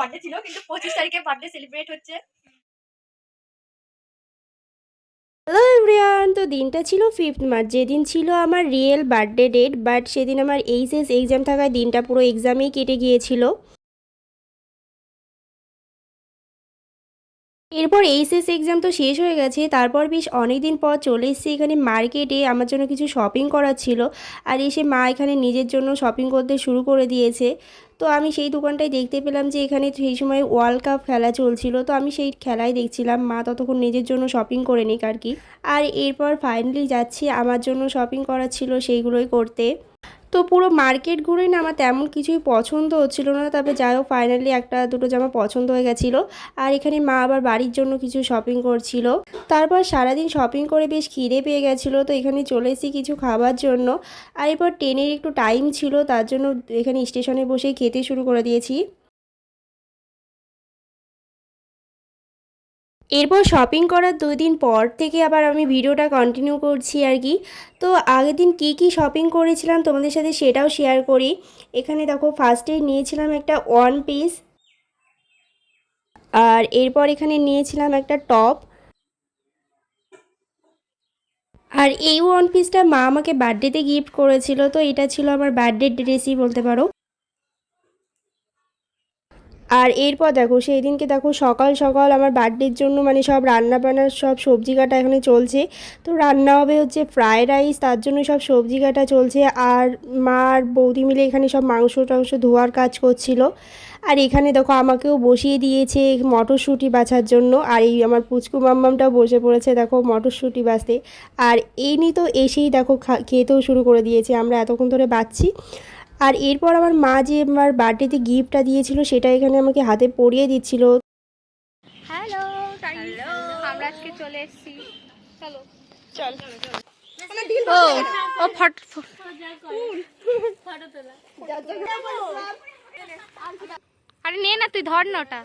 Birthday ছিল, কিন্তু 25 তারিখে বার্থডে সেলিব্রেট হচ্ছে। হ্যালো এভরিওয়ান, তো দিনটা ছিল 5th মার্চ, যেদিন ছিল আমার রিয়েল বার্থডে ডেট। বাট সেদিন আমার এইচএস এক্সাম থাকায় দিনটা পুরো এক্সামেই কেটে গিয়েছিল। এরপর এইচএস এক্সাম তো শেষ হয়ে গেছে, তারপর বেশ অনেক দিন পর চলে এসেছি এখানে মার্কেটে। আমার জন্য কিছু শপিং করার ছিল, আর এসে মা এখানে নিজের জন্য শপিং করতে শুরু করে দিয়েছে। তো আমি সেই দোকানটায় দেখতে পেলাম যে এখানে সেই সময় ওয়ার্ল্ড কাপ খেলা চলছিল, তো আমি সেই খেলাই দেখছিলাম। মা ততক্ষণ নিজের জন্য শপিং করে নিক আর কি। আর এরপর ফাইনালি যাচ্ছি, আমার জন্য শপিং করার ছিল সেইগুলোই করতে। তো পুরো মার্কেট ঘুরে না আমার তেমন কিছুই পছন্দ হচ্ছিল না, তবে যাই হোক ফাইনালি একটা দুটো জামা পছন্দ হয়ে গেছিলো। আর এখানে মা আবার বাড়ির জন্য কিছু শপিং করছিল। তারপর সারাদিন শপিং করে বেশ খিদে পেয়ে গেছিলো, তো এখানে চলে এসেছি কিছু খাবার জন্য। আর এরপর ট্রেনের একটু টাইম ছিল, তার জন্য এখানে স্টেশনে বসেই খেতে শুরু করে দিয়েছি। এরপর শপিং করার 2 দিন পর থেকে আবার আমি ভিডিওটা কন্টিনিউ করছি আর কি। তো আগের দিন কি শপিং করেছিলাম তোমাদের সাথে সেটাও শেয়ার করি। এখানে দেখো ফার্স্টে নিয়েছিলাম একটা ওয়ান পিস, আর এরপর এখানে নিয়েছিলাম একটা টপ। আর এই ওয়ান পিসটা মা আমাকে বার্থডেতে গিফট করেছিল, তো এটা ছিল আমার বার্থডে ড্রেসই বলতে পারো। আর এরপর দেখো সেই দিনকে দেখো সকাল সকাল আমার বার্থডের জন্য মানে সব রান্না বান্নার সব সবজি কাটা এখানে চলছে। তো রান্না হবে হচ্ছে ফ্রায়েড রাইস, তার জন্য সব সবজি কাটা চলছে। আর মা আর বৌদি মিলে এখানে সব মাংস টাংস ধোয়ার কাজ করছিল। আর এখানে দেখো আমাকেও বসিয়ে দিয়েছে মটরশুঁটি বাছার জন্য। আর এই আমার পুচকু মাম্মামটাও বসে পড়েছে দেখো মটরশুঁটি বাছতে। আর এই নিয়ে তো এসেই দেখো খেতেও শুরু করে দিয়েছে, আমরা এতক্ষণ ধরে বাছছি। আর এরপর আমার মা যে আমার বার্থডেতে গিফটটা দিয়েছিল সেটা এখানে আমাকে হাতে পরিয়ে দিচ্ছিল। হ্যালো হ্যালো, আমরা আজকে চলে এসেছি। চলো চল। ও ও ফটো তোলা। আরে নে না, তুই ধর না ওটা।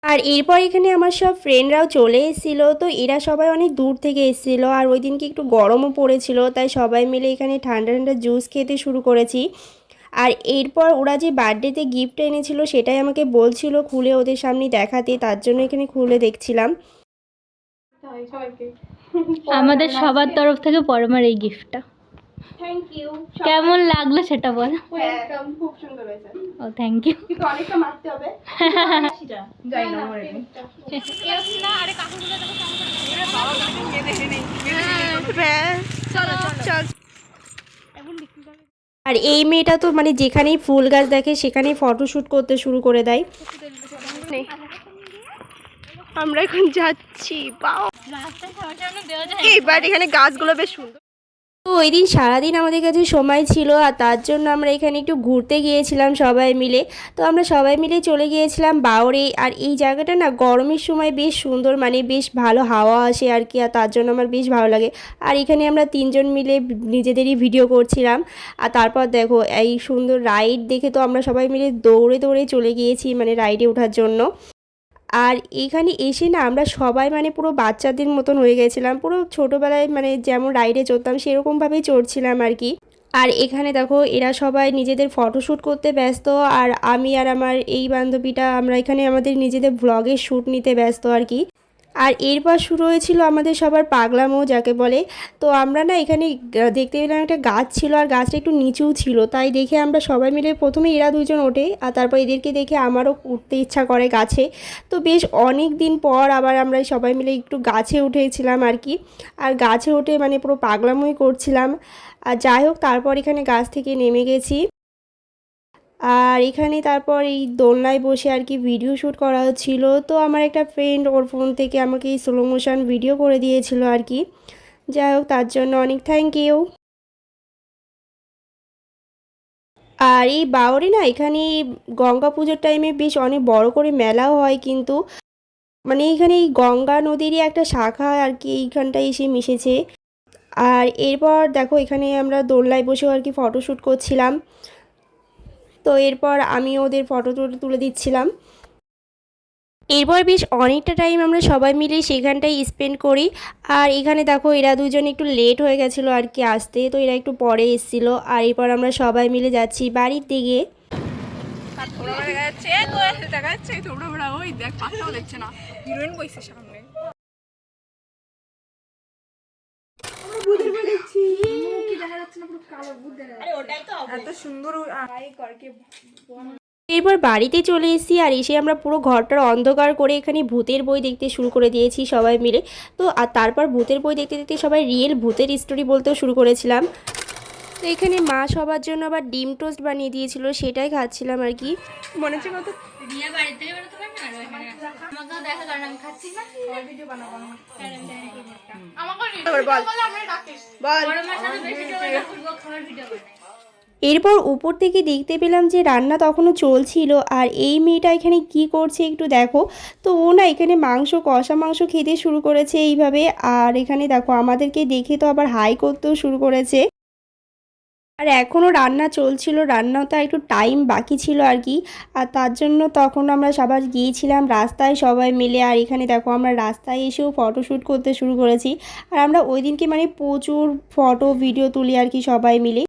আর এরপর এখানে আমার সব ফ্রেন্ডরাও চলে এসেছিলো, তো এরা সবাই অনেক দূর থেকে এসেছিলো। আর ওই দিনকে একটু গরমও পড়েছিল, তাই সবাই মিলে এখানে ঠান্ডা ঠান্ডা জুস খেতে শুরু করেছি। আর এরপর ওরা যে বার্থডেতে গিফট এনেছিল সেটাই আমাকে বলছিল খুলে ওদের সামনে দেখাতে, তার জন্য এখানে খুলে দেখছিলাম। আমাদের সবার তরফ থেকে পরমার এই গিফটটা থ্যাংক ইউ। কেমন লাগলো সেটা বল। খুব সুন্দর হয়েছে। ও থ্যাংক ইউ। কিন্তু অনেকটা মারতে হবে। যাই না মরে নেই। আরে কাকুগুলো দেখো কেমন করে বাবা বলে কে দেখে নেই। চলো চল। এখন বিক্রি করে। আর এই মেয়েটা তো মানে যেখানেই ফুল গাছ দেখে সেখানেই ফটোশ্যুট করতে শুরু করে দেয়। আমরা এখন যাচ্ছি, এইবার এখানে গাছগুলো বেশ সুন্দর। তো ওই দিন সারাদিন আমাদের কাছে সময় ছিল, আর তার জন্য আমরা এখানে একটু ঘুরতে গিয়েছিলাম সবাই মিলে। তো আমরা সবাই মিলে চলে গিয়েছিলাম বাওরে। আর এই জায়গাটা না গরমের সময় বেশ সুন্দর, মানে বেশ ভালো হাওয়া আসে আর কি, আর তার জন্য আমার বেশ ভালো লাগে। আর এখানে আমরা 3জন মিলে নিজেদেরই ভিডিও করছিলাম। আর তারপর দেখো এই সুন্দর রাইড দেখে তো আমরা সবাই মিলে দৌড়ে দৌড়ে চলে গিয়েছি মানে রাইডে ওঠার জন্য। আর এখানে এসে না আমরা সবাই মানে পুরো বাচ্চাদের মতন হয়ে গেছিলাম, পুরো ছোটোবেলায় মানে যেমন রাইডে চড়তাম সেরকমভাবেই চড়ছিলাম আর কি। আর এখানে দেখো এরা সবাই নিজেদের ফটোশ্যুট করতে ব্যস্ত, আর আমি আর আমার এই বান্ধবীটা আমরা এখানে আমাদের নিজেদের ব্লগের শ্যুট নিতে ব্যস্ত আর কি। আর এরপর শুরু হয়েছিল আমাদের সবার পাগলামো যাকে বলে। তো আমরা না এখানে দেখতে পেলাম একটা গাছ ছিল, আর গাছটা একটু নিচুও ছিল, তাই দেখে আমরা সবাই মিলে প্রথমে এরা দুজন ওঠে, আর তারপর এদেরকে দেখে আমারও উঠতে ইচ্ছা করে গাছে। তো বেশ অনেক দিন পর আবার আমরা সবাই মিলে একটু গাছে উঠেছিলাম আর কি। আর গাছে উঠে মানে পুরো পাগলামোই করছিলাম। আর যাই হোক তারপর এখানে গাছ থেকে নেমে গেছি। আর এখানে তারপর এই দোলনায় বসে আর কি ভিডিও শ্যুট করা হচ্ছিল। তো আমার একটা ফ্রেন্ড ওর ফোন থেকে আমাকে এই স্লো মোশন ভিডিও করে দিয়েছিল আর কি। যাই হোক তার জন্য অনেক থ্যাংক ইউ। আর এই বাওরে না এখানে গঙ্গা পুজোর টাইমে বেশ অনেক বড় করে মেলাও হয়, কিন্তু মানে এইখানে এই গঙ্গা নদীরই একটা শাখা আর কি এইখানটায় এসে মিশেছে। আর এরপর দেখো এখানে আমরা দোলনায় বসেও আর কি ফটোশ্যুট করছিলাম। তো এরপর আমি ওদের ফটো তুলে দিচ্ছিলাম। এরপর বেশ অনেকটা টাইম আমরা সবাই মিলে সেখানটায় স্পেন্ড করি। আর এখানে দেখো এরা দুজন একটু লেট হয়ে গেছিলো আর কি আসতে, তো এরা একটু পরে এসেছিলো। আর এরপর আমরা সবাই মিলে যাচ্ছি বাড়ির দিকে। আর থোড়া বেড়া দেখা যাচ্ছে দেখা যাচ্ছে থোড়া বেড়া ওই দেখ পাশটাও দেখছে না হিরোইন বইছে সামনে এত সুন্দর এরপর বাড়িতে চলে এসেছি আর এসে আমরা পুরো ঘরটার অন্ধকার করে এখানে ভূতের বই দেখতে শুরু করে দিয়েছি সবাই মিলে। তো আর তারপর ভূতের বই দেখতে দেখতে সবাই রিয়েল ভূতের স্টোরি বলতেও শুরু করেছিলাম। তো এখানে মা সবার জন্য আবার ডিম টোস্ট বানিয়ে দিয়েছিল, সেটাই খাচ্ছিলাম আর কি। মনে হচ্ছে কত রিয়া বাড়ি থেকে বেরোতে পারে না আমাকেও দেখা কারণ আমি খাচ্ছি না ভিডিও বানাবো আমাকে বল বল গরমের সাথে বেশি জোরে ফুটবল খাওয়ার ভিডিও বানাই। এরপর উপর থেকে দেখতে পেলাম যে রান্না তখনও চলছিল আর এই মেয়েটা এখানে কি করছে একটু দেখো। তো ও না এখানে কষা মাংস খেতে শুরু করেছে এইভাবে। আর এখানে দেখো আমাদেরকে দেখে তো আবার হাই করতেও শুরু করেছে। আর এখনও রান্না চলছিল, রান্নাটা একটু টাইম বাকি ছিল আর কি। আর তার জন্য তখন আমরা সবাই গিয়েছিলাম রাস্তায় সবাই মিলে। আর এখানে দেখো আমরা রাস্তায় এসেও ফটোশ্যুট করতে শুরু করেছি। আর আমরা ওই দিনকে মানে প্রচুর ফটো ভিডিও তুলি আর কি সবাই মিলে।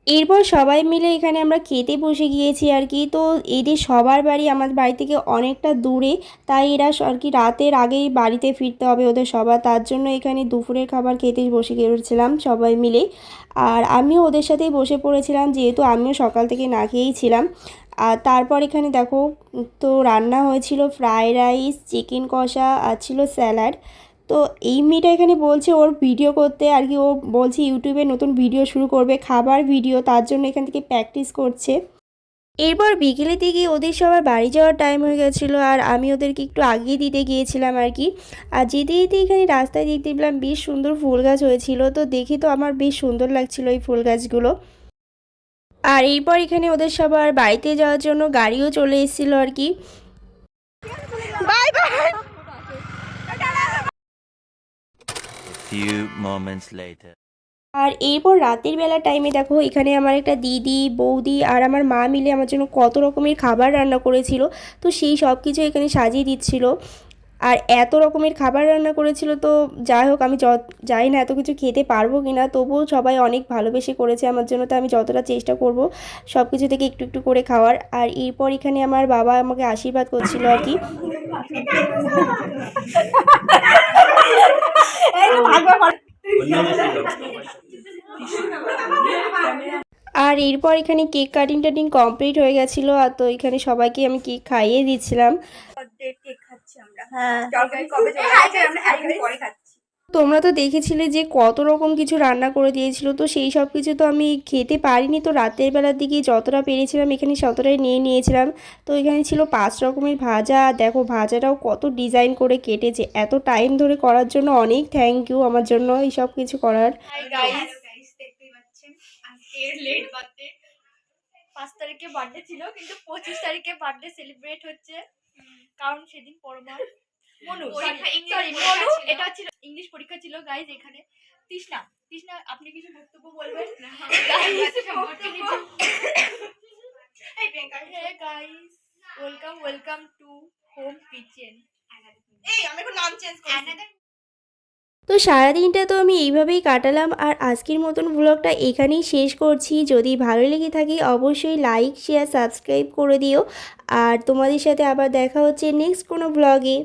এরপর সবাই মিলে এখানে আমরা খেতে বসে গিয়েছি আর কি। তো এদের সবার বাড়ি আমার বাড়ি থেকে অনেকটা দূরে, তাই এরা আর কি রাতের আগেই বাড়িতে ফিরতে হবে ওদের সবার। তার জন্য এখানে দুপুরের খাবার খেতে বসে গিয়েছিলাম সবাই মিলে। আর আমিও ওদের সাথেই বসে পড়েছিলাম যেহেতু আমিও সকাল থেকে না খেয়েই ছিলাম। আর তারপর এখানে দেখো তো রান্না হয়েছিল ফ্রাইড রাইস, চিকেন কষা আর ছিল স্যালাড। তো এই মেয়েটা এখানে বলছে ওর ভিডিও করতে আর কি। ও বলছে ইউটিউবে নতুন ভিডিও শুরু করবে, খাবার ভিডিও, তার জন্য এখান থেকে প্র্যাকটিস করছে। এরপর বিকেলের দিকে ওদের সবার বাড়ি যাওয়ার টাইম হয়ে গেছিলো আর আমি ওদেরকে একটু আগিয়ে দিতে গিয়েছিলাম আর কি। আর যেতে যেতে এখানে রাস্তায় দেখতে পেলাম বেশ সুন্দর ফুল গাছ হয়েছিল। তো দেখে তো আমার বেশ সুন্দর লাগছিলো এই ফুল গাছগুলো। আর এরপর এখানে ওদের সবার বাড়িতে যাওয়ার জন্য গাড়িও চলে এসেছিলো আর কি। Bye bye Few moments later. আর এরপর রাতের বেলা টাইমে দেখো এখানে আমার একটা দিদি, বৌদি আর আমার মা মিলে আমার জন্য কত রকমের খাবার রান্না করেছিল। তো সেই সব কিছু এখানে সাজিয়ে দিচ্ছিল। আর এত রকমের খাবার রান্না করেছিল। তো যাই হোক আমি জানি না এত কিছু খেতে পারবো কি না, তবুও সবাই অনেক ভালোবেসে করেছে আমার জন্য। তো আমি যতটা চেষ্টা করব সব কিছু থেকে একটু একটু করে খাওয়ার। আর এরপর এখানে আমার বাবা আমাকে আশীর্বাদ করছিল আর কি। আর এরপর এখানে কেক কাটিং কমপ্লিট হয়ে গেছিলো। আর তো এখানে সবাইকে আমি কেক খাইয়ে দিচ্ছিলাম। তোমরা তো দেখেছিলে যে কত রকম কিছু রান্না করে দিয়েছিল। তো সেই সব কিছু তো আমি খেতে পারিনি। তো রাতের বেলার দিকে যতটা পেরেছিলাম এখানে ততটাই নিয়ে নিয়েছিলাম। তো এখানে ছিল 5 রকমের ভাজা। দেখো ভাজাটাও কত ডিজাইন করে কেটেছে, এত টাইম ধরে করার জন্য অনেক থ্যাংক ইউ আমার জন্য এই সব কিছু করার। দেখতেই পাচ্ছেন আজকের লেট বার্থডে। 5 তারিখে বার্থডে ছিল কিন্তু 25 তারিখে বার্থডে সেলিব্রেট হচ্ছে কারণ সেদিন পরমার এটা ছিল ইংলিশ পরীক্ষা ছিল গাইজ। এখানে তৃষ্ণা আপনি কিছু বক্তব্য বলবেন? Welcome to home kitchen. আমি এখন নাম চেঞ্জ করছি। তো সারাদিনটা তো আমি এইভাবেই কাটালাম। আর আজকের মতন ব্লগটা এখানেই শেষ করছি। যদি ভালো লেগে থাকে অবশ্যই লাইক, শেয়ার, সাবস্ক্রাইব করে দিও। আর তোমাদের সাথে আবার দেখা হচ্ছে নেক্সট কোনো ব্লগে।